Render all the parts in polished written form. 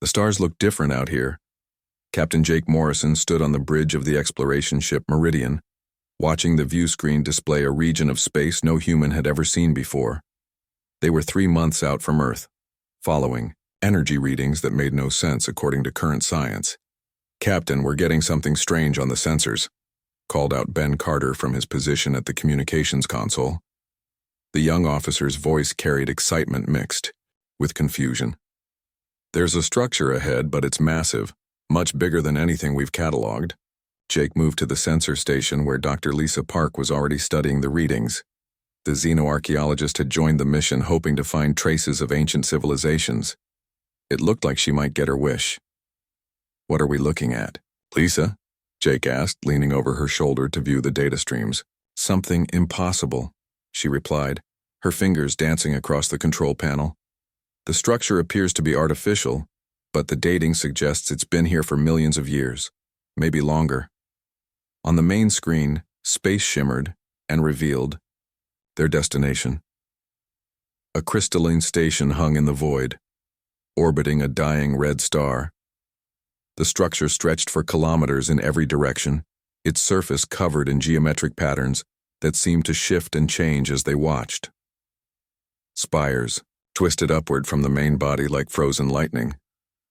The stars look different out here. Captain Jake Morrison stood on the bridge of the exploration ship Meridian, watching the view screen display a region of space no human had ever seen before. They were 3 months out from Earth, following energy readings that made no sense according to current science. "Captain, we're getting something strange on the sensors," called out Ben Carter from his position at the communications console. The young officer's voice carried excitement mixed with confusion. "There's a structure ahead, but it's massive, much bigger than anything we've cataloged." Jake moved to the sensor station where Dr. Lisa Park was already studying the readings. The xenoarchaeologist had joined the mission hoping to find traces of ancient civilizations. It looked like she might get her wish. "What are we looking at, Lisa?" Jake asked, leaning over her shoulder to view the data streams. "Something impossible," she replied, her fingers dancing across the control panel. "The structure appears to be artificial, but the dating suggests it's been here for millions of years, maybe longer." On the main screen, space shimmered and revealed their destination. A crystalline station hung in the void, orbiting a dying red star. The structure stretched for kilometers in every direction, its surface covered in geometric patterns that seemed to shift and change as they watched. Spires twisted upward from the main body like frozen lightning,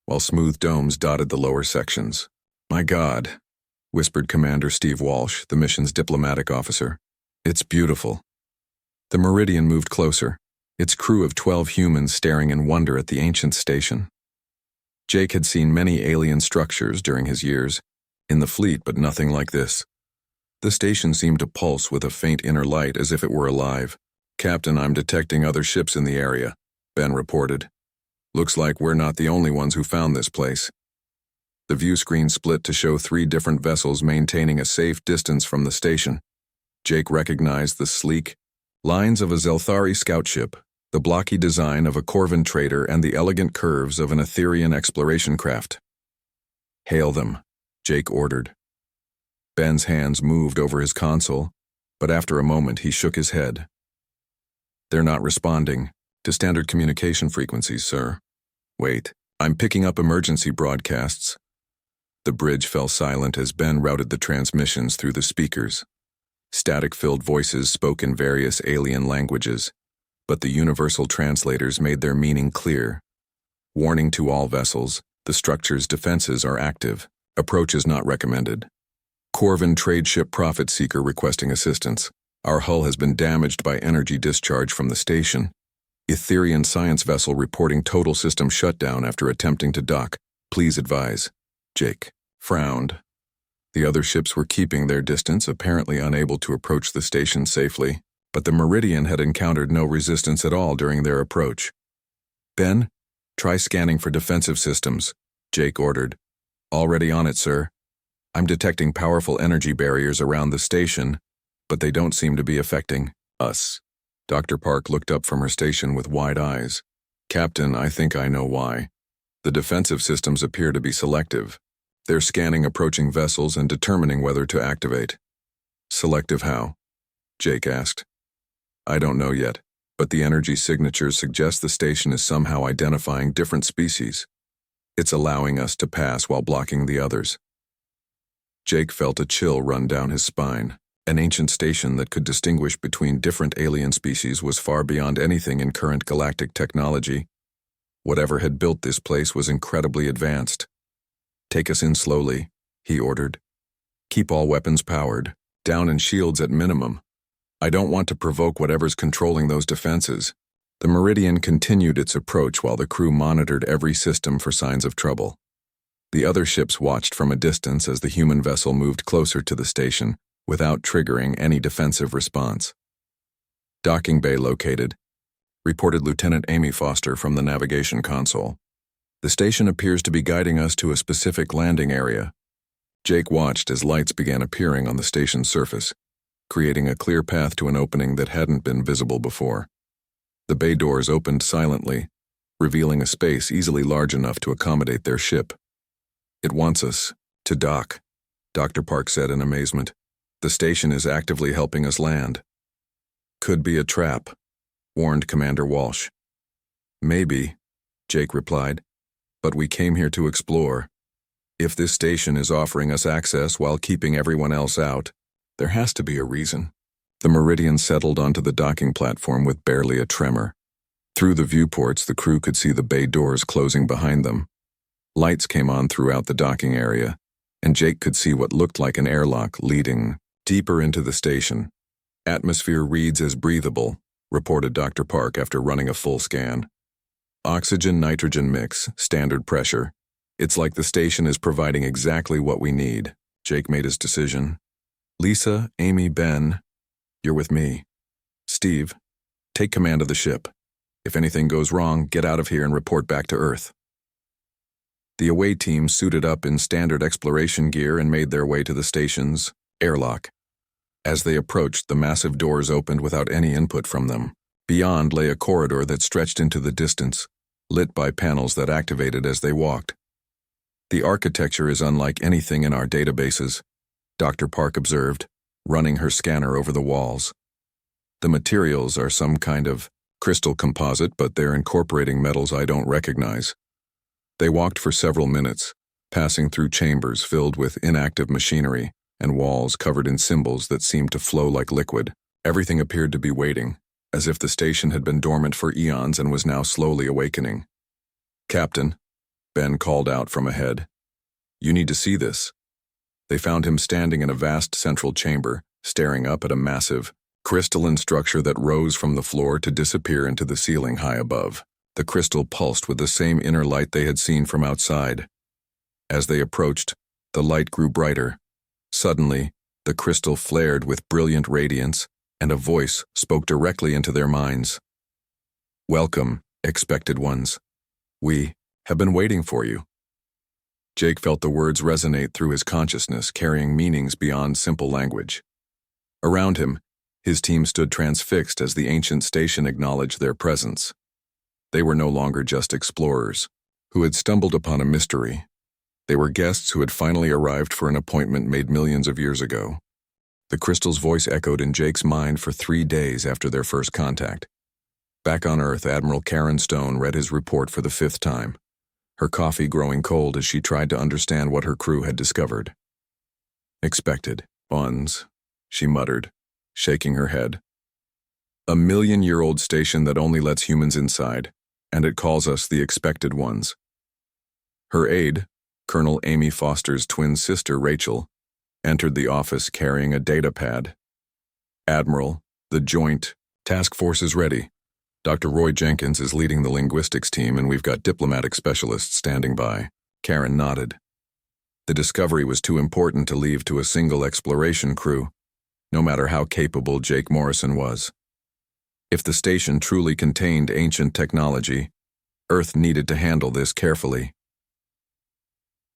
while smooth domes dotted the lower sections. "My God," whispered Commander Steve Walsh, the mission's diplomatic officer. "It's beautiful." The Meridian moved closer, its crew of 12 humans staring in wonder at the ancient station. Jake had seen many alien structures during his years in the fleet, but nothing like this. The station seemed to pulse with a faint inner light as if it were alive. "Captain, I'm detecting other ships in the area," Ben reported. "Looks like we're not the only ones who found this place." The view screen split to show 3 different vessels maintaining a safe distance from the station. Jake recognized the sleek lines of a Zelthari scout ship, the blocky design of a Corvan trader, and the elegant curves of an Etherian exploration craft. "Hail them," Jake ordered. Ben's hands moved over his console, but after a moment he shook his head. "They're not responding to standard communication frequencies, sir." "Wait, I'm picking up emergency broadcasts." The bridge fell silent as Ben routed the transmissions through the speakers. Static-filled voices spoke in various alien languages, but the universal translators made their meaning clear. "Warning to all vessels, the structure's defenses are active. Approach is not recommended. Corvan trade ship Profit Seeker requesting assistance. Our hull has been damaged by energy discharge from the station. Etherian science vessel reporting total system shutdown after attempting to dock. Please advise." Jake frowned. The other ships were keeping their distance, apparently unable to approach the station safely, but the Meridian had encountered no resistance at all during their approach. "Ben, try scanning for defensive systems," Jake ordered. "Already on it, sir. I'm detecting powerful energy barriers around the station, but they don't seem to be affecting us." Dr. Park looked up from her station with wide eyes. "Captain, I think I know why. The defensive systems appear to be selective. They're scanning approaching vessels and determining whether to activate." "Selective how?" Jake asked. "I don't know yet, but the energy signatures suggest the station is somehow identifying different species. It's allowing us to pass while blocking the others." Jake felt a chill run down his spine. An ancient station that could distinguish between different alien species was far beyond anything in current galactic technology. Whatever had built this place was incredibly advanced. "Take us in slowly," he ordered. "Keep all weapons powered, down and shields at minimum. I don't want to provoke whatever's controlling those defenses." The Meridian continued its approach while the crew monitored every system for signs of trouble. The other ships watched from a distance as the human vessel moved closer to the station without triggering any defensive response. "Docking bay located," reported Lieutenant Amy Foster from the navigation console. "The station appears to be guiding us to a specific landing area." Jake watched as lights began appearing on the station's surface, creating a clear path to an opening that hadn't been visible before. The bay doors opened silently, revealing a space easily large enough to accommodate their ship. "It wants us to dock," Dr. Park said in amazement. "The station is actively helping us land." "Could be a trap," warned Commander Walsh. "Maybe," Jake replied. But we came here to explore. If this station is offering us access while keeping everyone else out, there has to be a reason. The Meridian settled onto the docking platform with barely a tremor. Through the viewports, the crew could see the bay doors closing behind them. Lights came on throughout the docking area, and Jake could see what looked like an airlock leading deeper into the station. "Atmosphere reads as breathable," reported Dr. Park after running a full scan. "Oxygen-nitrogen mix, standard pressure. It's like the station is providing exactly what we need." Jake made his decision. "Lisa, Amy, Ben, you're with me. Steve, take command of the ship. If anything goes wrong, get out of here and report back to Earth." The away team suited up in standard exploration gear and made their way to the station's airlock. As they approached, the massive doors opened without any input from them. Beyond lay a corridor that stretched into the distance, lit by panels that activated as they walked. "The architecture is unlike anything in our databases," Dr. Park observed, running her scanner over the walls. "The materials are some kind of crystal composite, but they're incorporating metals I don't recognize." They walked for several minutes, passing through chambers filled with inactive machinery and walls covered in symbols that seemed to flow like liquid. Everything appeared to be waiting, as if the station had been dormant for eons and was now slowly awakening. "Captain," Ben called out from ahead, "you need to see this." They found him standing in a vast central chamber, staring up at a massive, crystalline structure that rose from the floor to disappear into the ceiling high above. The crystal pulsed with the same inner light they had seen from outside. As they approached, the light grew brighter. Suddenly, the crystal flared with brilliant radiance, and a voice spoke directly into their minds. "Welcome, expected ones. We have been waiting for you." Jake felt the words resonate through his consciousness, carrying meanings beyond simple language. Around him, his team stood transfixed as the ancient station acknowledged their presence. They were no longer just explorers who had stumbled upon a mystery. They were guests who had finally arrived for an appointment made millions of years ago. The crystal's voice echoed in Jake's mind for 3 days after their first contact. Back on Earth, Admiral Karen Stone read his report for the 5th time, her coffee growing cold as she tried to understand what her crew had discovered. "Expected ones," she muttered, shaking her head. "A million-year-old station that only lets humans inside, and it calls us the expected ones." Her aide, Colonel Amy Foster's twin sister Rachel, entered the office carrying a data pad. "Admiral, the Joint Task Force is ready. Dr. Roy Jenkins is leading the linguistics team, and we've got diplomatic specialists standing by." Karen nodded. The discovery was too important to leave to a single exploration crew, no matter how capable Jake Morrison was. If the station truly contained ancient technology, Earth needed to handle this carefully.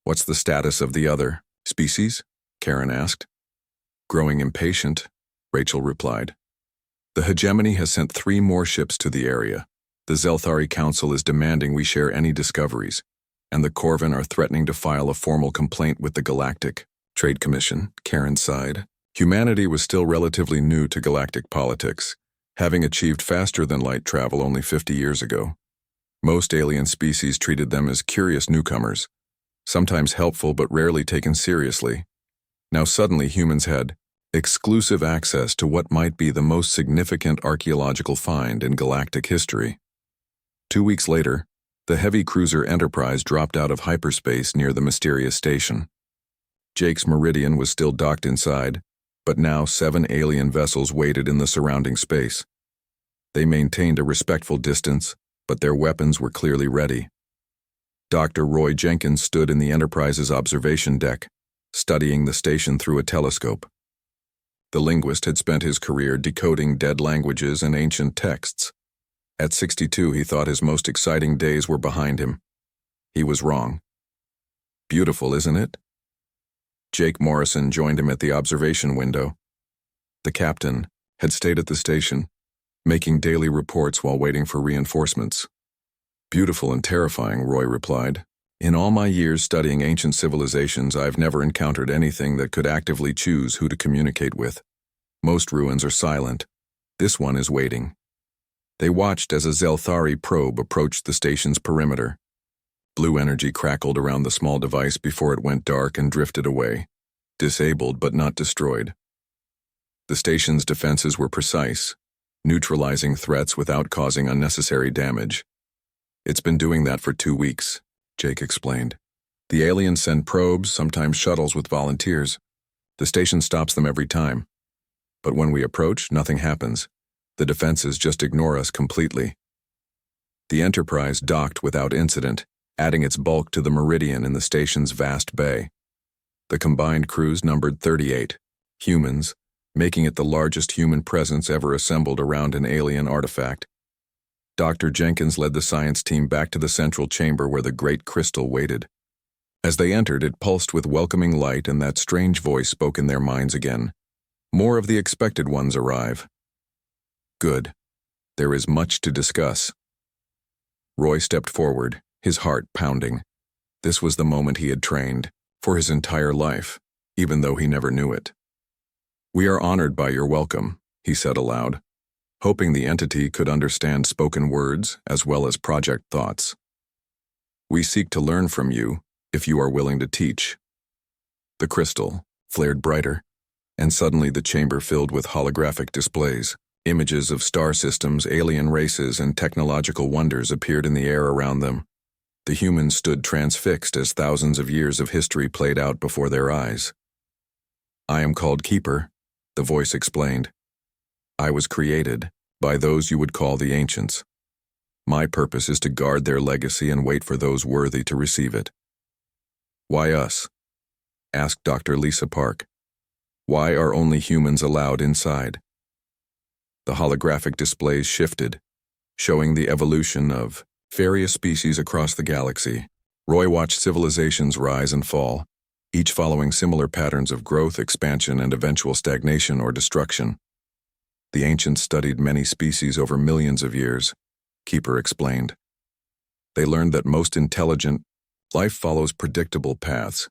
"What's the status of the other species?" Karen asked. "Growing impatient," Rachel replied. "The hegemony has sent 3 more ships to the area. The Zelthari Council is demanding we share any discoveries, and the Corvin are threatening to file a formal complaint with the Galactic Trade Commission," Karen sighed. Humanity was still relatively new to galactic politics, having achieved faster-than-light travel only 50 years ago. Most alien species treated them as curious newcomers, sometimes helpful but rarely taken seriously. Now suddenly humans had exclusive access to what might be the most significant archaeological find in galactic history. 2 weeks later, the heavy cruiser Enterprise dropped out of hyperspace near the mysterious station. Jake's Meridian was still docked inside, but now 7 alien vessels waited in the surrounding space. They maintained a respectful distance, but their weapons were clearly ready. Dr. Roy Jenkins stood in the Enterprise's observation deck, studying the station through a telescope. The linguist had spent his career decoding dead languages and ancient texts. At 62, he thought his most exciting days were behind him. He was wrong. "Beautiful, isn't it?" Jake Morrison joined him at the observation window. The captain had stayed at the station, making daily reports while waiting for reinforcements. "Beautiful and terrifying," Roy replied. "In all my years studying ancient civilizations, I've never encountered anything that could actively choose who to communicate with. Most ruins are silent. This one is waiting." They watched as a Zelthari probe approached the station's perimeter. Blue energy crackled around the small device before it went dark and drifted away, disabled but not destroyed. The station's defenses were precise, neutralizing threats without causing unnecessary damage. It's been doing that for 2 weeks, Jake explained. The aliens send probes, sometimes shuttles with volunteers. The station stops them every time. But when we approach, nothing happens. The defenses just ignore us completely. The Enterprise docked without incident, adding its bulk to the Meridian in the station's vast bay. The combined crews numbered 38 humans, making it the largest human presence ever assembled around an alien artifact. Dr. Jenkins led the science team back to the central chamber where the great crystal waited. As they entered, it pulsed with welcoming light, and that strange voice spoke in their minds again. More of the expected ones arrive. Good. There is much to discuss. Roy stepped forward, his heart pounding. This was the moment he had trained for his entire life, even though he never knew it. "We are honored by your welcome," he said aloud, hoping the entity could understand spoken words as well as project thoughts. "We seek to learn from you, if you are willing to teach." The crystal flared brighter, and suddenly the chamber filled with holographic displays. Images of star systems, alien races, and technological wonders appeared in the air around them. The humans stood transfixed as thousands of years of history played out before their eyes. "I am called Keeper," the voice explained. "I was created by those you would call the ancients. My purpose is to guard their legacy and wait for those worthy to receive it." "Why us?" asked Dr. Lisa Park. "Why are only humans allowed inside?" The holographic displays shifted, showing the evolution of various species across the galaxy. Roy watched civilizations rise and fall, each following similar patterns of growth, expansion, and eventual stagnation or destruction. The ancients studied many species over millions of years, Keeper explained. They learned that most intelligent life follows predictable paths.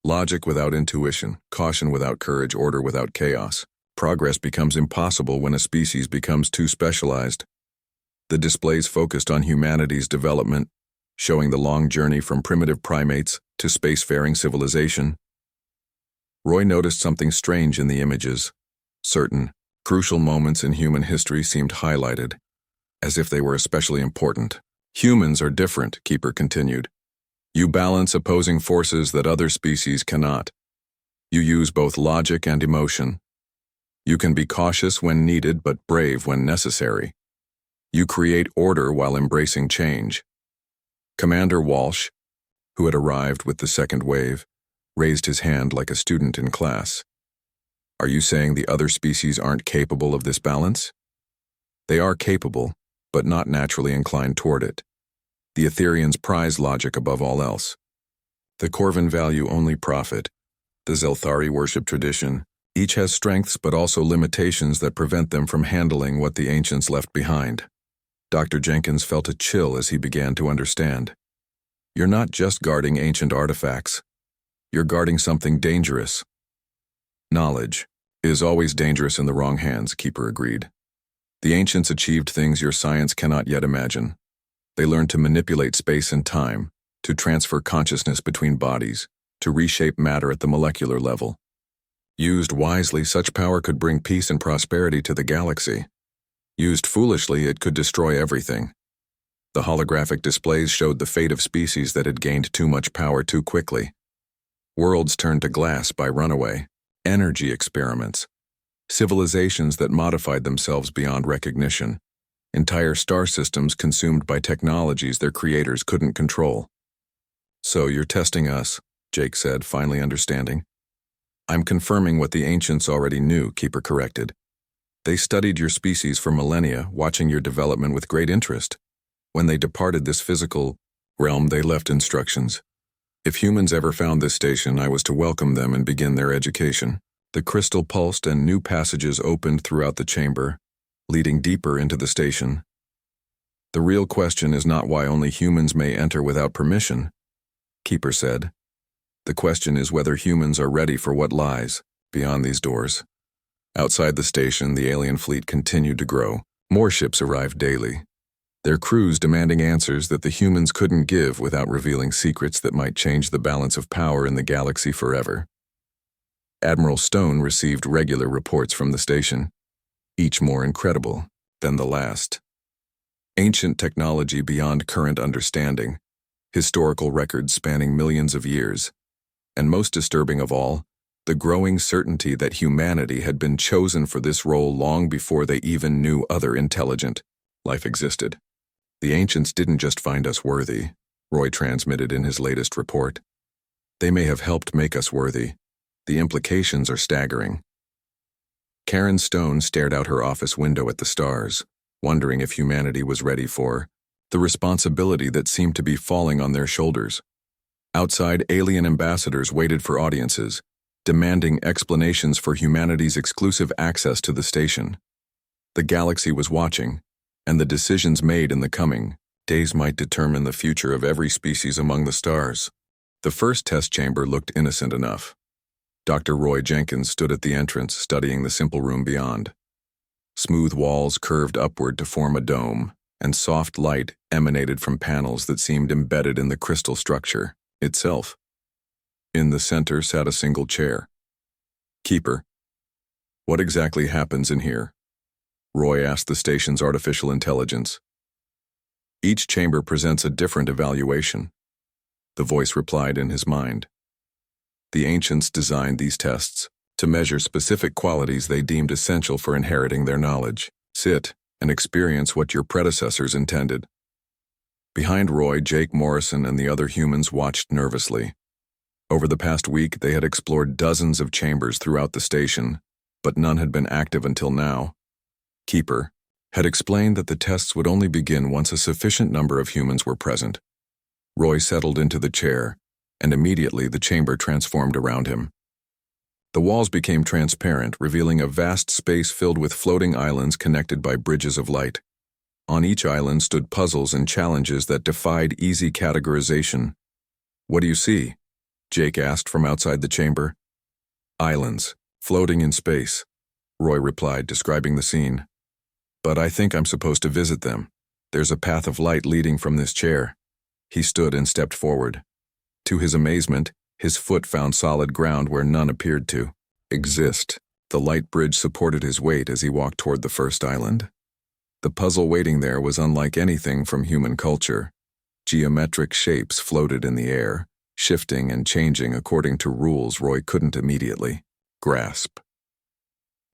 Logic without intuition, caution without courage, order without chaos. Progress becomes impossible when a species becomes too specialized. The displays focused on humanity's development, showing the long journey from primitive primates to spacefaring civilization. Roy noticed something strange in the images. Certain, crucial moments in human history seemed highlighted, as if they were especially important. "Humans are different," Keeper continued. "You balance opposing forces that other species cannot. You use both logic and emotion. You can be cautious when needed but brave when necessary. You create order while embracing change." Commander Walsh, who had arrived with the second wave, raised his hand like a student in class. "Are you saying the other species aren't capable of this balance?" "They are capable, but not naturally inclined toward it. The Etherians prize logic above all else. The Corvin value only profit. The Zelthari worship tradition. Each has strengths but also limitations that prevent them from handling what the ancients left behind." Dr. Jenkins felt a chill as he began to understand. "You're not just guarding ancient artifacts. You're guarding something dangerous." "Knowledge is always dangerous in the wrong hands," Keeper agreed. "The ancients achieved things your science cannot yet imagine. They learned to manipulate space and time, to transfer consciousness between bodies, to reshape matter at the molecular level. Used wisely, such power could bring peace and prosperity to the galaxy. Used foolishly, it could destroy everything. The holographic displays showed the fate of species that had gained too much power too quickly. Worlds turned to glass by runaway, energy experiments, civilizations that modified themselves beyond recognition, entire star systems consumed by technologies their creators couldn't control. "So you're testing us," Jake said, finally understanding. "I'm confirming what the ancients already knew," Keeper corrected. "They studied your species for millennia, watching your development with great interest. When they departed this physical realm, they left instructions. If humans ever found this station, I was to welcome them and begin their education." The crystal pulsed and new passages opened throughout the chamber, leading deeper into the station. "The real question is not why only humans may enter without permission," Keeper said. "The question is whether humans are ready for what lies beyond these doors." Outside the station, the alien fleet continued to grow. More ships arrived daily, their crews demanding answers that the humans couldn't give without revealing secrets that might change the balance of power in the galaxy forever. Admiral Stone received regular reports from the station, each more incredible than the last. Ancient technology beyond current understanding, historical records spanning millions of years, and most disturbing of all, the growing certainty that humanity had been chosen for this role long before they even knew other intelligent life existed. The ancients didn't just find us worthy, Roy transmitted in his latest report. They may have helped make us worthy. The implications are staggering. Karen Stone stared out her office window at the stars, wondering if humanity was ready for the responsibility that seemed to be falling on their shoulders. Outside, alien ambassadors waited for audiences, demanding explanations for humanity's exclusive access to the station. The galaxy was watching, and the decisions made in the coming days might determine the future of every species among the stars. The first test chamber looked innocent enough. Dr. Roy Jenkins stood at the entrance, studying the simple room beyond. Smooth walls curved upward to form a dome, and soft light emanated from panels that seemed embedded in the crystal structure itself. In the center sat a single chair. "Keeper, what exactly happens in here?" Roy asked the station's artificial intelligence. "Each chamber presents a different evaluation," the voice replied in his mind. The ancients designed these tests to measure specific qualities they deemed essential for inheriting their knowledge. Sit and experience what your predecessors intended. Behind Roy, Jake Morrison and the other humans watched nervously. Over the past week, they had explored dozens of chambers throughout the station, but none had been active until now. Keeper had explained that the tests would only begin once a sufficient number of humans were present. Roy settled into the chair, and immediately the chamber transformed around him. The walls became transparent, revealing a vast space filled with floating islands connected by bridges of light. On each island stood puzzles and challenges that defied easy categorization. "What do you see?" Jake asked from outside the chamber. "Islands, floating in space," Roy replied, describing the scene. "But I think I'm supposed to visit them. There's a path of light leading from this chair." He stood and stepped forward. To his amazement, his foot found solid ground where none appeared to exist. The light bridge supported his weight as he walked toward the first island. The puzzle waiting there was unlike anything from human culture. Geometric shapes floated in the air, shifting and changing according to rules Roy couldn't immediately grasp.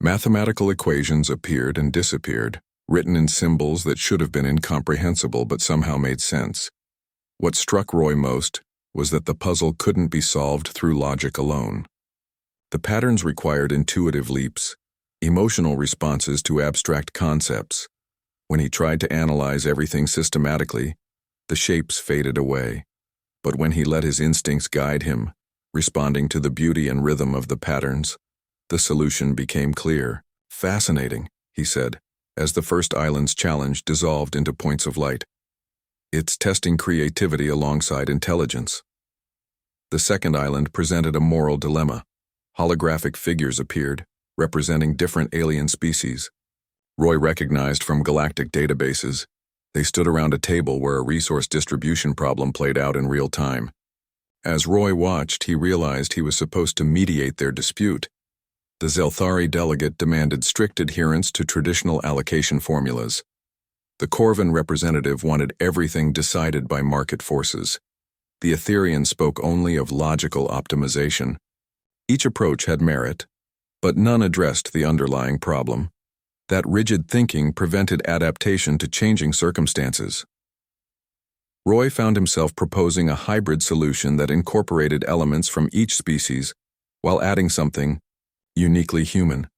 Mathematical equations appeared and disappeared, written in symbols that should have been incomprehensible but somehow made sense. What struck Roy most was that the puzzle couldn't be solved through logic alone. The patterns required intuitive leaps, emotional responses to abstract concepts. When he tried to analyze everything systematically, the shapes faded away. But when he let his instincts guide him, responding to the beauty and rhythm of the patterns, the solution became clear. "Fascinating," he said, as the first island's challenge dissolved into points of light. "It's testing creativity alongside intelligence." The second island presented a moral dilemma. Holographic figures appeared, representing different alien species. Roy recognized from galactic databases. They stood around a table where a resource distribution problem played out in real time. As Roy watched, he realized he was supposed to mediate their dispute. The Zelthari delegate demanded strict adherence to traditional allocation formulas. The Corvan representative wanted everything decided by market forces. The Etherian spoke only of logical optimization. Each approach had merit, but none addressed the underlying problem. That rigid thinking prevented adaptation to changing circumstances. Roy found himself proposing a hybrid solution that incorporated elements from each species while adding something uniquely human,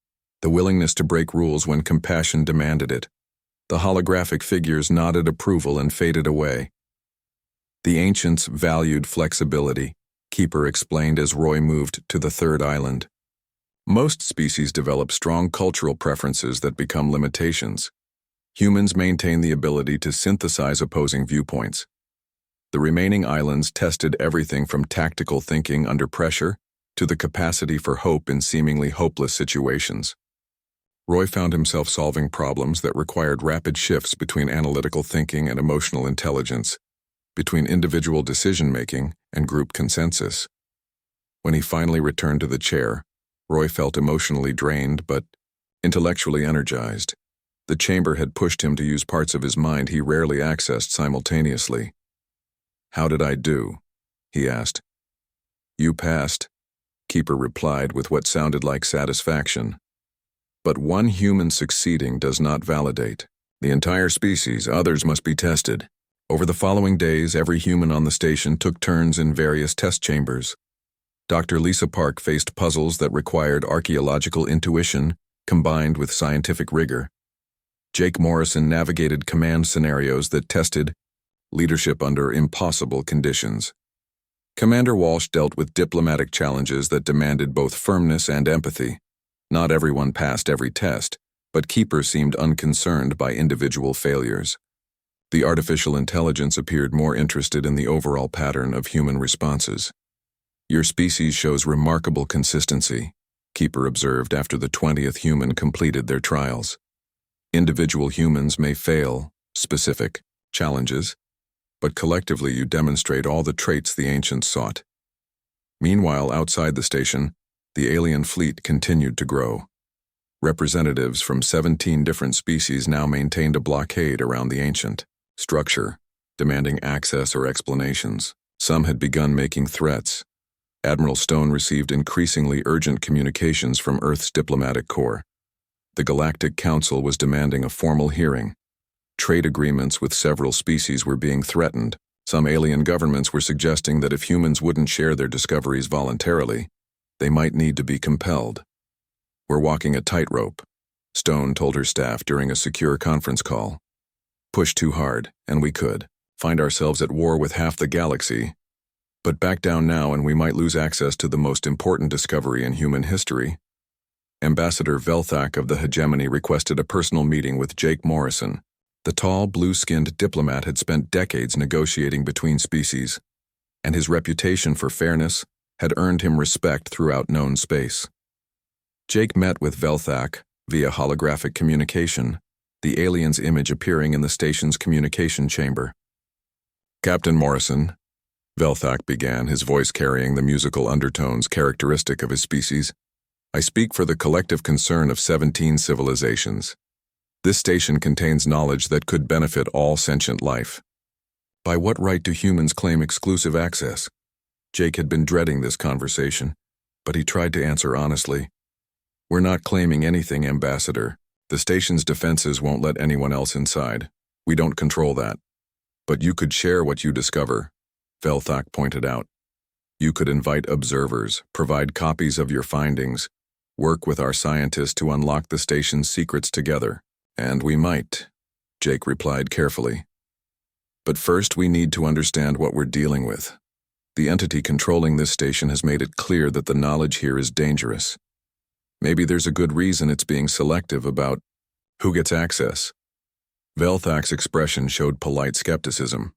the willingness to break rules when compassion demanded it. The holographic figures nodded approval and faded away. The ancients valued flexibility, Keeper explained as Roy moved to the third island. Most species develop strong cultural preferences that become limitations. Humans maintain the ability to synthesize opposing viewpoints. The remaining islands tested everything from tactical thinking under pressure to the capacity for hope in seemingly hopeless situations. Roy found himself solving problems that required rapid shifts between analytical thinking and emotional intelligence, between individual decision-making and group consensus. When he finally returned to the chair, Roy felt emotionally drained but intellectually energized. The chamber had pushed him to use parts of his mind he rarely accessed simultaneously. "How did I do?" he asked. "You passed," Keeper replied with what sounded like satisfaction. "But one human succeeding does not validate the entire species. Others must be tested." Over the following days, every human on the station took turns in various test chambers. Dr. Lisa Park faced puzzles that required archaeological intuition combined with scientific rigor. Jake Morrison navigated command scenarios that tested leadership under impossible conditions. Commander Walsh dealt with diplomatic challenges that demanded both firmness and empathy. Not everyone passed every test, but Keeper seemed unconcerned by individual failures. The artificial intelligence appeared more interested in the overall pattern of human responses. "Your species shows remarkable consistency," Keeper observed after the 20th human completed their trials. "Individual humans may fail specific challenges, but collectively you demonstrate all the traits the ancients sought." Meanwhile, outside the station, the alien fleet continued to grow. Representatives from 17 different species now maintained a blockade around the ancient structure, demanding access or explanations. Some had begun making threats. Admiral Stone received increasingly urgent communications from Earth's diplomatic corps. The Galactic Council was demanding a formal hearing. Trade agreements with several species were being threatened. Some alien governments were suggesting that if humans wouldn't share their discoveries voluntarily, they might need to be compelled. "We're walking a tightrope," Stone told her staff during a secure conference call. "Push too hard, and we could find ourselves at war with half the galaxy. But back down now and we might lose access to the most important discovery in human history." Ambassador Velthak of the Hegemony requested a personal meeting with Jake Morrison. The tall, blue-skinned diplomat had spent decades negotiating between species, and his reputation for fairness had earned him respect throughout known space. Jake met with Velthak via holographic communication, the alien's image appearing in the station's communication chamber. "Captain Morrison," Velthak began, his voice carrying the musical undertones characteristic of his species, "I speak for the collective concern of 17 civilizations. This station contains knowledge that could benefit all sentient life. By what right do humans claim exclusive access?" Jake had been dreading this conversation, but he tried to answer honestly. "We're not claiming anything, Ambassador. The station's defenses won't let anyone else inside. We don't control that. But you could share what you discover," Velthak pointed out. "You could invite observers, provide copies of your findings, work with our scientists to unlock the station's secrets together. And we might," Jake replied carefully. "But first we need to understand what we're dealing with. The entity controlling this station has made it clear that the knowledge here is dangerous. Maybe there's a good reason it's being selective about who gets access." Velthak's expression showed polite skepticism.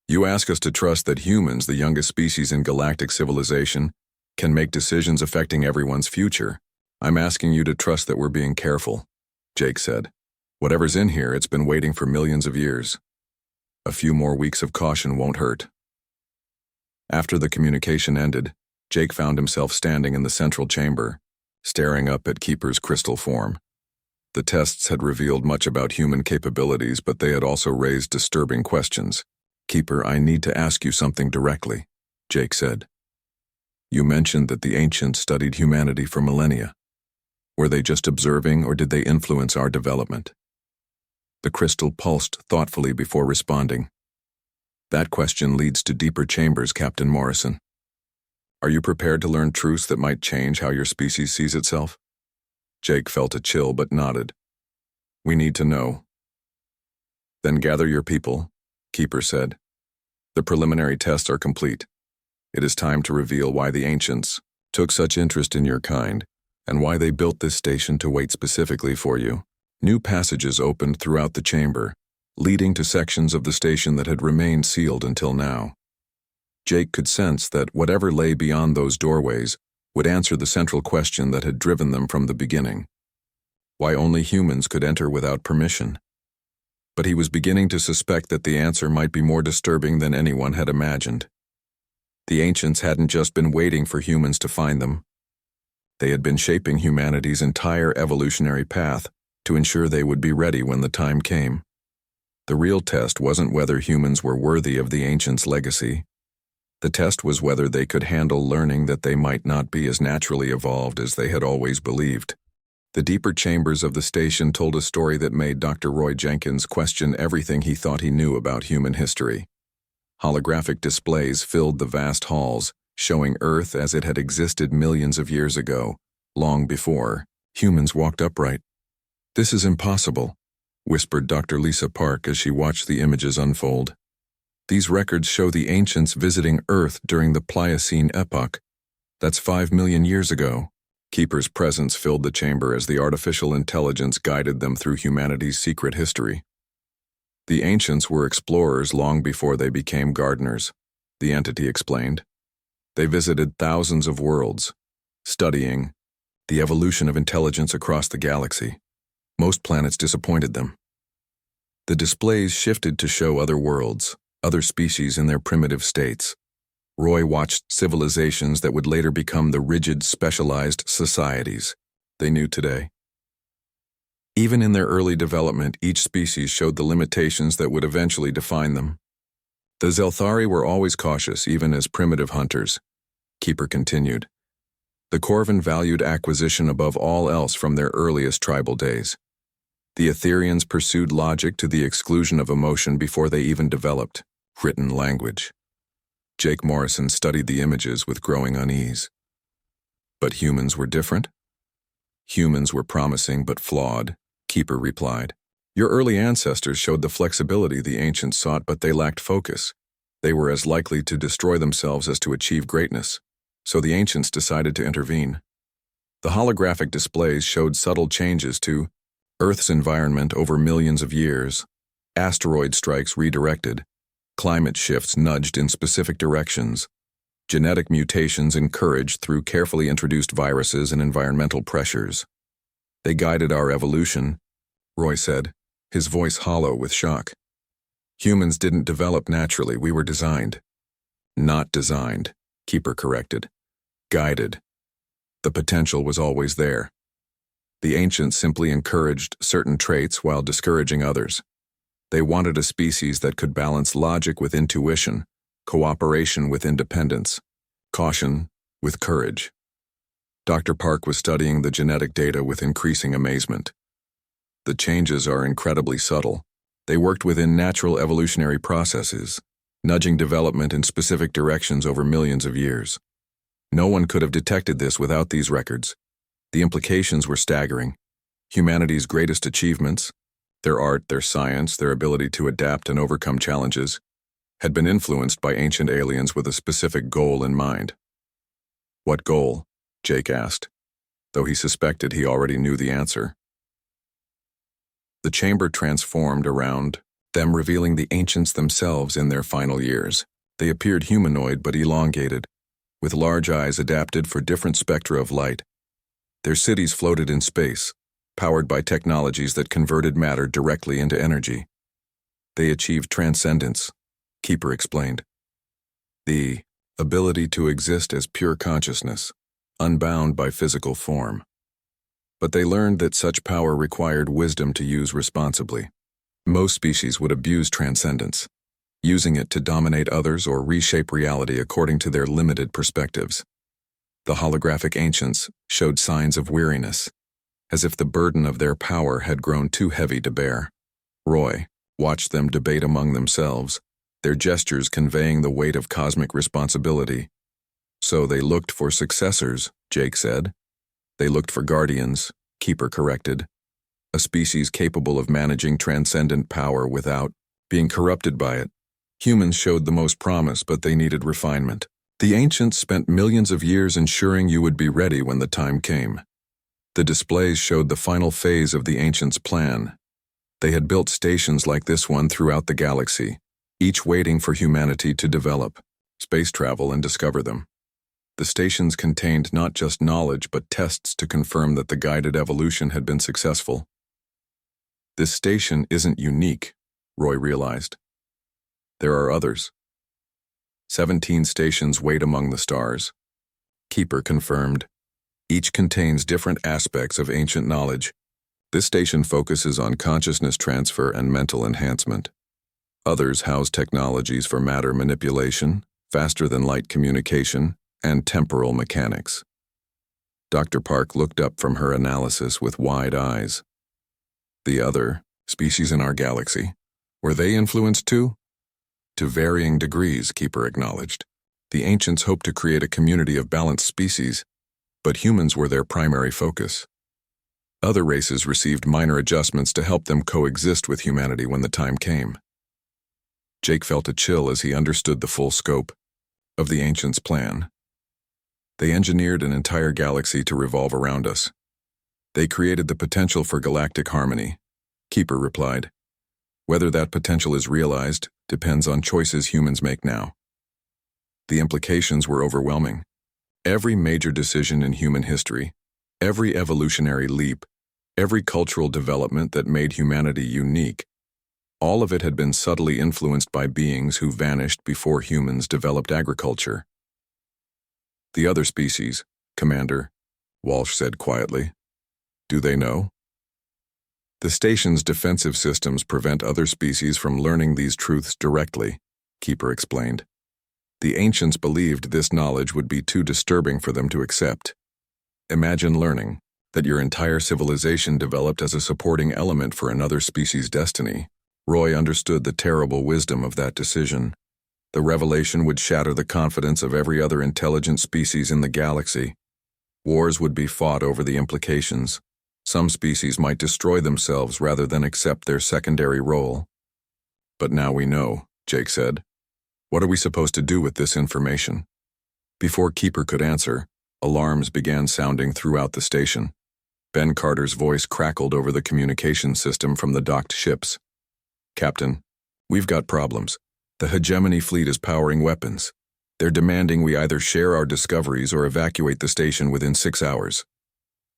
"You ask us to trust that humans, the youngest species in galactic civilization, can make decisions affecting everyone's future. I'm asking you to trust that we're being careful," Jake said. "Whatever's in here, it's been waiting for millions of years. A few more weeks of caution won't hurt." After the communication ended, Jake found himself standing in the central chamber, staring up at Keeper's crystal form. The tests had revealed much about human capabilities, but they had also raised disturbing questions. "Keeper, I need to ask you something directly," Jake said. "You mentioned that the ancients studied humanity for millennia. Were they just observing, or did they influence our development?" The crystal pulsed thoughtfully before responding. "That question leads to deeper chambers, Captain Morrison. Are you prepared to learn truths that might change how your species sees itself?" Jake felt a chill but nodded. "We need to know." "Then gather your people," Keeper said. "The preliminary tests are complete. It is time to reveal why the ancients took such interest in your kind, and why they built this station to wait specifically for you." New passages opened throughout the chamber, leading to sections of the station that had remained sealed until now. Jake could sense that whatever lay beyond those doorways would answer the central question that had driven them from the beginning. why only humans could enter without permission. But he was beginning to suspect that the answer might be more disturbing than anyone had imagined. The ancients hadn't just been waiting for humans to find them. They had been shaping humanity's entire evolutionary path to ensure they would be ready when the time came. The real test wasn't whether humans were worthy of the ancients' legacy. The test was whether they could handle learning that they might not be as naturally evolved as they had always believed. The deeper chambers of the station told a story that made Dr. Roy Jenkins question everything he thought he knew about human history. Holographic displays filled the vast halls, showing Earth as it had existed millions of years ago, long before humans walked upright. "This is impossible," whispered Dr. Lisa Park as she watched the images unfold. "These records show the ancients visiting Earth during the Pliocene epoch. That's 5 million years ago." Keeper's presence filled the chamber as the artificial intelligence guided them through humanity's secret history. The ancients were explorers long before they became gardeners, the entity explained. They visited thousands of worlds, studying the evolution of intelligence across the galaxy. Most planets disappointed them. The displays shifted to show other worlds, other species in their primitive states. Roy watched civilizations that would later become the rigid, specialized societies they knew today. Even in their early development, each species showed the limitations that would eventually define them. The Zelthari were always cautious, even as primitive hunters. Keeper continued. The Corvin valued acquisition above all else from their earliest tribal days. The Etherians pursued logic to the exclusion of emotion before they even developed written language. Jake Morrison studied the images with growing unease. But humans were different? Humans were promising but flawed, Keeper replied. Your early ancestors showed the flexibility the ancients sought, but they lacked focus. They were as likely to destroy themselves as to achieve greatness. So the ancients decided to intervene. The holographic displays showed subtle changes to Earth's environment over millions of years. Asteroid strikes redirected. Climate shifts nudged in specific directions. Genetic mutations encouraged through carefully introduced viruses and environmental pressures. They guided our evolution, Roy said, his voice hollow with shock. Humans didn't develop naturally, we were designed. Not designed, Keeper corrected. Guided. The potential was always there. The ancients simply encouraged certain traits while discouraging others. They wanted a species that could balance logic with intuition, cooperation with independence, caution with courage. Dr. Park was studying the genetic data with increasing amazement. The changes are incredibly subtle. They worked within natural evolutionary processes, nudging development in specific directions over millions of years. No one could have detected this without these records. The implications were staggering. Humanity's greatest achievements, their art, their science, their ability to adapt and overcome challenges, had been influenced by ancient aliens with a specific goal in mind. What goal? Jake asked, though he suspected he already knew the answer. The chamber transformed around them, revealing the ancients themselves in their final years. They appeared humanoid but elongated, with large eyes adapted for different spectra of light. Their cities floated in space, powered by technologies that converted matter directly into energy. They achieved transcendence, Keeper explained. The ability to exist as pure consciousness, unbound by physical form. But they learned that such power required wisdom to use responsibly. Most species would abuse transcendence, using it to dominate others or reshape reality according to their limited perspectives. The holographic ancients showed signs of weariness, as if the burden of their power had grown too heavy to bear. Roy watched them debate among themselves, their gestures conveying the weight of cosmic responsibility. So they looked for successors, Jake said. They looked for guardians, Keeper corrected. A species capable of managing transcendent power without being corrupted by it. Humans showed the most promise, but they needed refinement. The ancients spent millions of years ensuring you would be ready when the time came. The displays showed the final phase of the ancients' plan. They had built stations like this one throughout the galaxy, each waiting for humanity to develop, space travel, and discover them. The stations contained not just knowledge but tests to confirm that the guided evolution had been successful. This station isn't unique, Roy realized. There are others. 17 stations wait among the stars. Keeper confirmed. Each contains different aspects of ancient knowledge. This station focuses on consciousness transfer and mental enhancement. Others house technologies for matter manipulation, faster-than-light communication, and temporal mechanics. Dr. Park looked up from her analysis with wide eyes. The other species in our galaxy, were they influenced too? To varying degrees, Keeper acknowledged. The ancients hoped to create a community of balanced species, but humans were their primary focus. Other races received minor adjustments to help them coexist with humanity when the time came. Jake felt a chill as he understood the full scope of the ancients' plan. They engineered an entire galaxy to revolve around us. They created the potential for galactic harmony, Keeper replied. Whether that potential is realized depends on choices humans make now. The implications were overwhelming. Every major decision in human history, every evolutionary leap, every cultural development that made humanity unique, all of it had been subtly influenced by beings who vanished before humans developed agriculture. The other species, Commander, Walsh said quietly. Do they know? The station's defensive systems prevent other species from learning these truths directly, Keeper explained. The ancients believed this knowledge would be too disturbing for them to accept. Imagine learning that your entire civilization developed as a supporting element for another species' destiny. Roy understood the terrible wisdom of that decision. The revelation would shatter the confidence of every other intelligent species in the galaxy. Wars would be fought over the implications. Some species might destroy themselves rather than accept their secondary role. But now we know, Jake said. What are we supposed to do with this information? Before Keeper could answer, alarms began sounding throughout the station. Ben Carter's voice crackled over the communication system from the docked ships. Captain, we've got problems. The hegemony fleet is powering weapons. They're demanding we either share our discoveries or evacuate the station within 6 hours.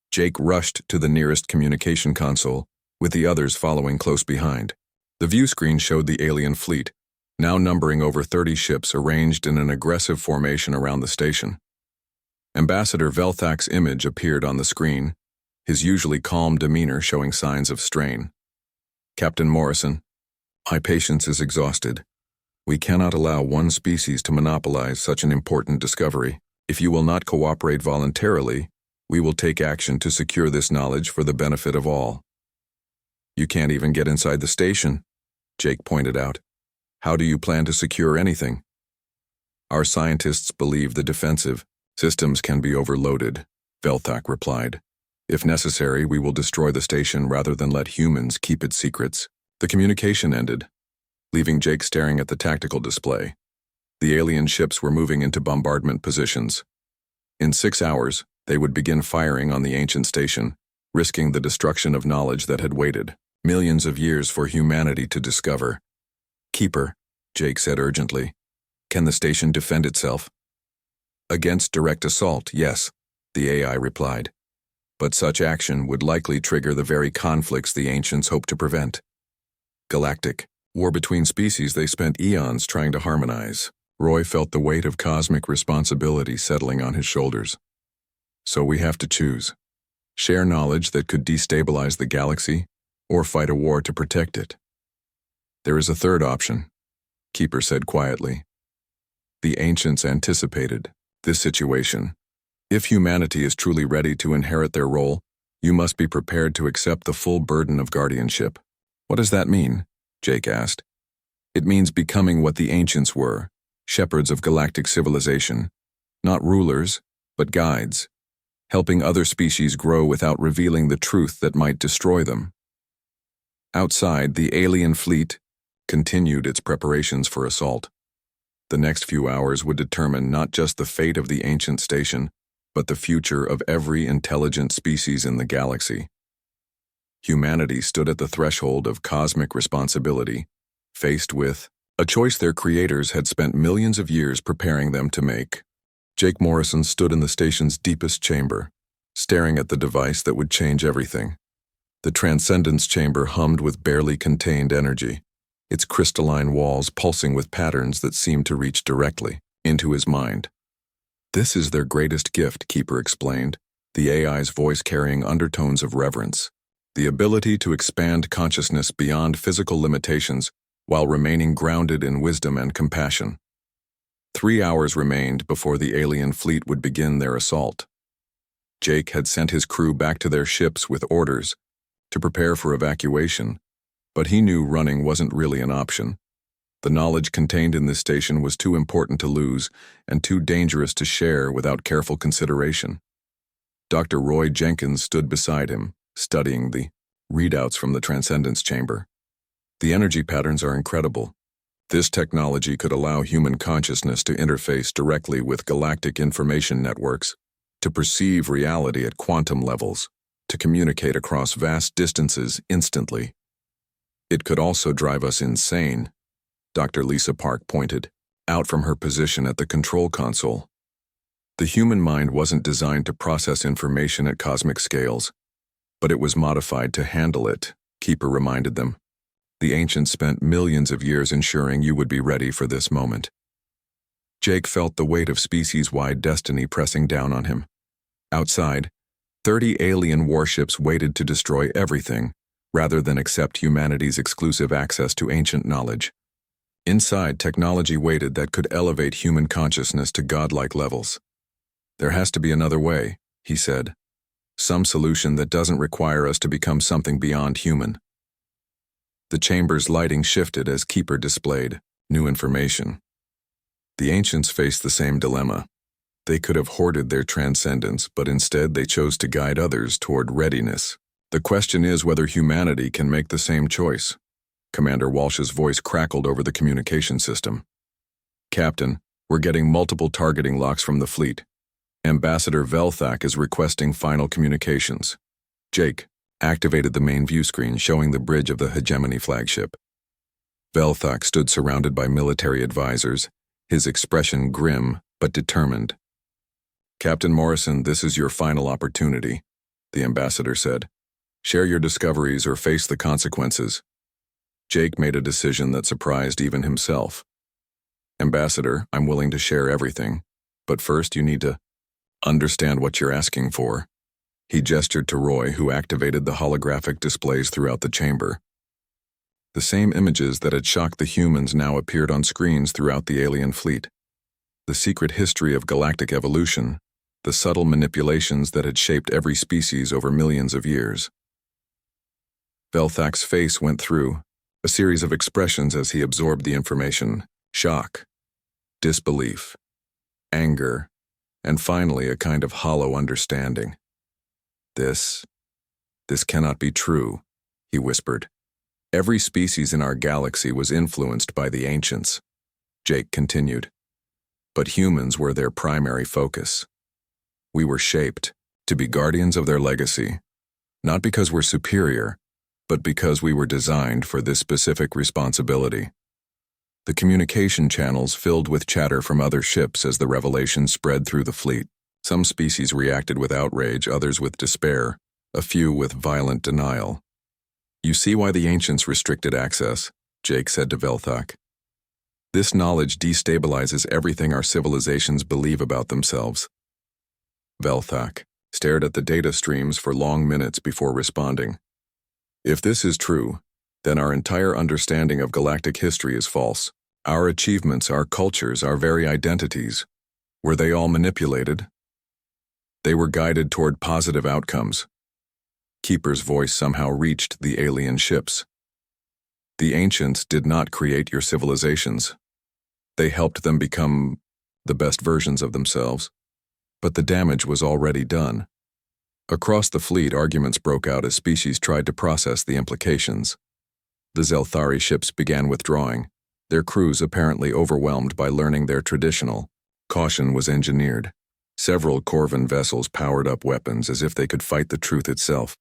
Jake rushed to the nearest communication console, with the others following close behind. The view screen showed the alien fleet, now numbering over 30 ships arranged in an aggressive formation around the station. Ambassador Velthak's image appeared on the screen, his usually calm demeanor showing signs of strain. Captain Morrison, my patience is exhausted. We cannot allow one species to monopolize such an important discovery. If you will not cooperate voluntarily, we will take action to secure this knowledge for the benefit of all. You can't even get inside the station, Jake pointed out. How do you plan to secure anything? Our scientists believe the defensive systems can be overloaded, Velthak replied. If necessary, we will destroy the station rather than let humans keep its secrets. The communication ended, leaving Jake staring at the tactical display. The alien ships were moving into bombardment positions. In 6 hours, they would begin firing on the ancient station, risking the destruction of knowledge that had waited millions of years for humanity to discover. Keeper, Jake said urgently, can the station defend itself? Against direct assault, yes, the AI replied. But such action would likely trigger the very conflicts the ancients hoped to prevent. Galactic war between species they spent eons trying to harmonize. Roy felt the weight of cosmic responsibility settling on his shoulders. So we have to choose. Share knowledge that could destabilize the galaxy, or fight a war to protect it. There is a third option, Keeper said quietly. The ancients anticipated this situation. If humanity is truly ready to inherit their role, you must be prepared to accept the full burden of guardianship. What does that mean? Jake asked. It means becoming what the ancients were, shepherds of galactic civilization, not rulers, but guides, helping other species grow without revealing the truth that might destroy them. Outside, the alien fleet continued its preparations for assault. The next few hours would determine not just the fate of the ancient station, but the future of every intelligent species in the galaxy. Humanity stood at the threshold of cosmic responsibility, faced with a choice their creators had spent millions of years preparing them to make. Jake Morrison stood in the station's deepest chamber, staring at the device that would change everything. The Transcendence chamber hummed with barely contained energy, its crystalline walls pulsing with patterns that seemed to reach directly into his mind. "This is their greatest gift," Keeper explained, the AI's voice carrying undertones of reverence. "The ability to expand consciousness beyond physical limitations while remaining grounded in wisdom and compassion." 3 hours remained before the alien fleet would begin their assault. Jake had sent his crew back to their ships with orders to prepare for evacuation, but he knew running wasn't really an option. The knowledge contained in this station was too important to lose and too dangerous to share without careful consideration. Dr. Roy Jenkins stood beside him, studying the readouts from the Transcendence chamber. "The energy patterns are incredible. This technology could allow human consciousness to interface directly with galactic information networks, to perceive reality at quantum levels, to communicate across vast distances instantly. It could also drive us insane," Dr. Lisa Park pointed, out from her position at the control console. The human mind wasn't designed to process information at cosmic scales, but it was modified to handle it, Keeper reminded them. The ancients spent millions of years ensuring you would be ready for this moment. Jake felt the weight of species-wide destiny pressing down on him. Outside, 30 alien warships waited to destroy everything, rather than accept humanity's exclusive access to ancient knowledge. Inside, technology waited that could elevate human consciousness to godlike levels. "There has to be another way," he said. "Some solution that doesn't require us to become something beyond human." The chamber's lighting shifted as Keeper displayed new information. The ancients faced the same dilemma. They could have hoarded their transcendence, but instead they chose to guide others toward readiness. "The question is whether humanity can make the same choice." Commander Walsh's voice crackled over the communication system. "Captain, we're getting multiple targeting locks from the fleet. Ambassador Velthak is requesting final communications." Jake activated the main view screen showing the bridge of the Hegemony flagship. Velthak stood surrounded by military advisors, his expression grim but determined. "Captain Morrison, this is your final opportunity," the ambassador said. "Share your discoveries or face the consequences." Jake made a decision that surprised even himself. "Ambassador, I'm willing to share everything, but first you need to understand what you're asking for." He gestured to Roy, who activated the holographic displays throughout the chamber. The same images that had shocked the humans now appeared on screens throughout the alien fleet. The secret history of galactic evolution, the subtle manipulations that had shaped every species over millions of years. Velthak's face went through a series of expressions as he absorbed the information: shock, disbelief, anger, and finally a kind of hollow understanding. This cannot be true," he whispered. "Every species in our galaxy was influenced by the ancients," Jake continued. "But humans were their primary focus. We were shaped to be guardians of their legacy, not because we're superior, but because we were designed for this specific responsibility." The communication channels filled with chatter from other ships as the revelation spread through the fleet. Some species reacted with outrage, others with despair, a few with violent denial. "You see why the ancients restricted access," Jake said to Velthak. "This knowledge destabilizes everything our civilizations believe about themselves." Velthak stared at the data streams for long minutes before responding. "If this is true, then our entire understanding of galactic history is false. Our achievements, our cultures, our very identities, were they all manipulated? They were guided toward positive outcomes." Keeper's voice somehow reached the alien ships. "The ancients did not create your civilizations. They helped them become the best versions of themselves, but the damage was already done." Across the fleet, arguments broke out as species tried to process the implications. The Zelthari ships began withdrawing, their crews apparently overwhelmed by learning their traditional caution was engineered. Several Corvin vessels powered up weapons as if they could fight the truth itself.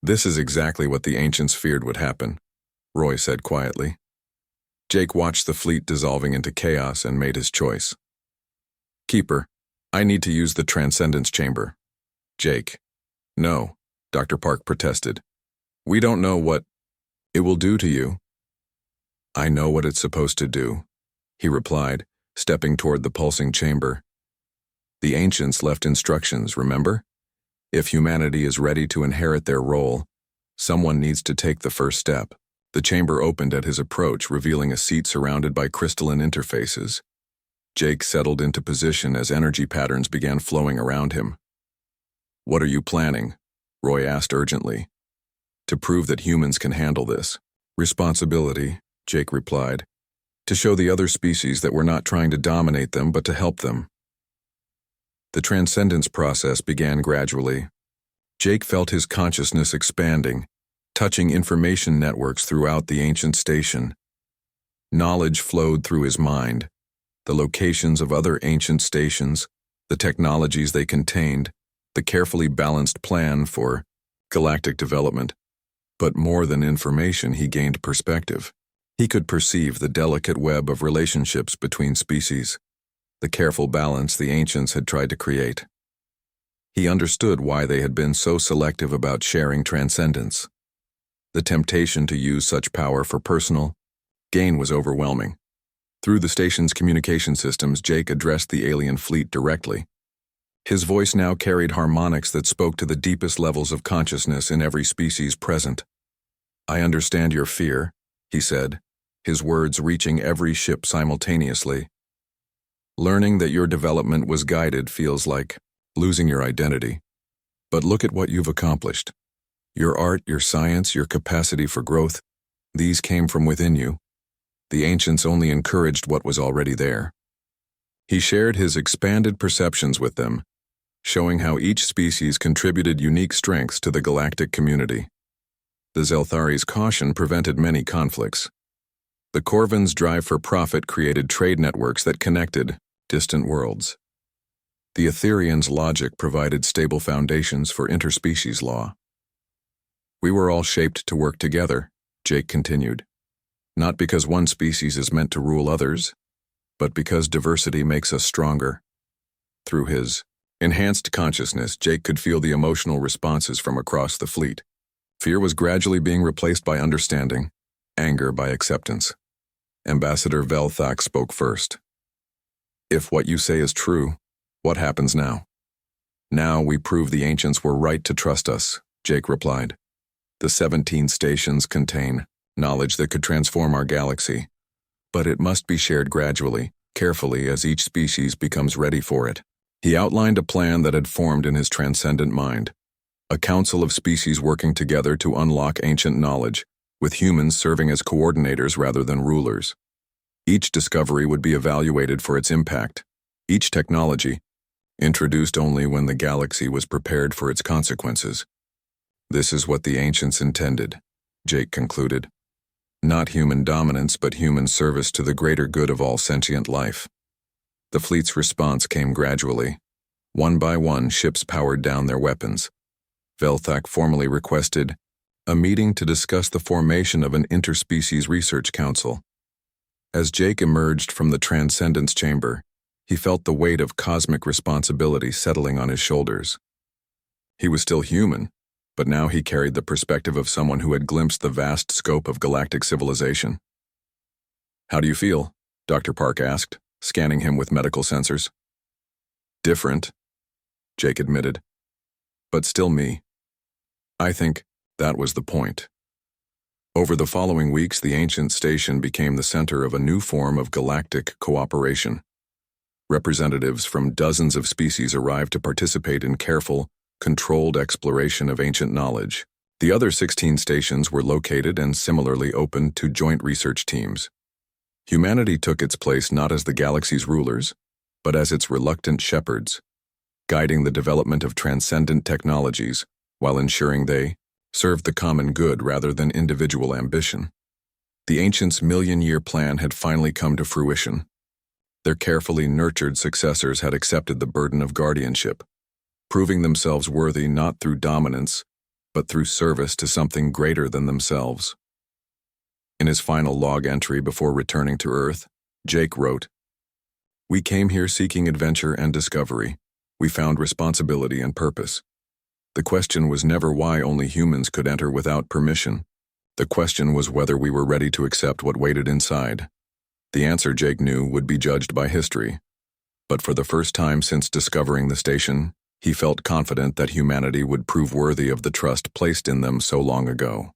"This is exactly what the ancients feared would happen," Roy said quietly. Jake watched the fleet dissolving into chaos and made his choice. "Keeper, I need to use the Transcendence Chamber. Jake. No, Dr. Park protested. We don't know what it will do to you. I know what it's supposed to do, he replied, stepping toward the pulsing chamber. The ancients left instructions, remember? If humanity is ready to inherit their role, someone needs to take the first step. The chamber opened at his approach, revealing a seat surrounded by crystalline interfaces. Jake settled into position as energy patterns began flowing around him. What are you planning? Roy asked urgently. To prove that humans can handle this. Responsibility, Jake replied. To show the other species that we're not trying to dominate them, but to help them. The transcendence process began gradually. Jake felt his consciousness expanding, touching information networks throughout the ancient station. Knowledge flowed through his mind. The locations of other ancient stations, the technologies they contained, the carefully balanced plan for galactic development. But more than information, he gained perspective. He could perceive the delicate web of relationships between species, the careful balance the ancients had tried to create. He understood why they had been so selective about sharing transcendence. The temptation to use such power for personal gain was overwhelming. Through the station's communication systems, Jake addressed the alien fleet directly. His voice now carried harmonics that spoke to the deepest levels of consciousness in every species present. I understand your fear, he said, his words reaching every ship simultaneously. Learning that your development was guided feels like losing your identity. But look at what you've accomplished. Your art, your science, your capacity for growth, these came from within you. The ancients only encouraged what was already there. He shared his expanded perceptions with them, showing how each species contributed unique strengths to the galactic community. The Zelthari's caution prevented many conflicts. The Corvin's drive for profit created trade networks that connected distant worlds. The Etherians' logic provided stable foundations for interspecies law. We were all shaped to work together, Jake continued. Not because one species is meant to rule others, but because diversity makes us stronger. Through his enhanced consciousness, Jake could feel the emotional responses from across the fleet. Fear was gradually being replaced by understanding, anger by acceptance. Ambassador Velthak spoke first. If what you say is true, what happens now? Now we prove the ancients were right to trust us, Jake replied. The 17 stations contain knowledge that could transform our galaxy, but it must be shared gradually, carefully as each species becomes ready for it. He outlined a plan that had formed in his transcendent mind, a council of species working together to unlock ancient knowledge, with humans serving as coordinators rather than rulers. Each discovery would be evaluated for its impact, each technology, introduced only when the galaxy was prepared for its consequences. This is what the ancients intended, Jake concluded. Not human dominance, but human service to the greater good of all sentient life. The fleet's response came gradually. One by one, ships powered down their weapons. Velthak formally requested a meeting to discuss the formation of an interspecies research council. As Jake emerged from the Transcendence Chamber, he felt the weight of cosmic responsibility settling on his shoulders. He was still human, but now he carried the perspective of someone who had glimpsed the vast scope of galactic civilization. How do you feel? Dr. Park asked, scanning him with medical sensors. Different, Jake admitted, but still me. I think that was the point. Over the following weeks, the ancient station became the center of a new form of galactic cooperation. Representatives from dozens of species arrived to participate in careful, controlled exploration of ancient knowledge. The other 16 stations were located and similarly open to joint research teams. Humanity took its place not as the galaxy's rulers, but as its reluctant shepherds, guiding the development of transcendent technologies while ensuring they served the common good rather than individual ambition. The ancients' million-year plan had finally come to fruition. Their carefully nurtured successors had accepted the burden of guardianship, proving themselves worthy not through dominance, but through service to something greater than themselves. In his final log entry before returning to Earth, Jake wrote, We came here seeking adventure and discovery. We found responsibility and purpose. The question was never why only humans could enter without permission. The question was whether we were ready to accept what waited inside. The answer, Jake knew, would be judged by history. But for the first time since discovering the station, he felt confident that humanity would prove worthy of the trust placed in them so long ago.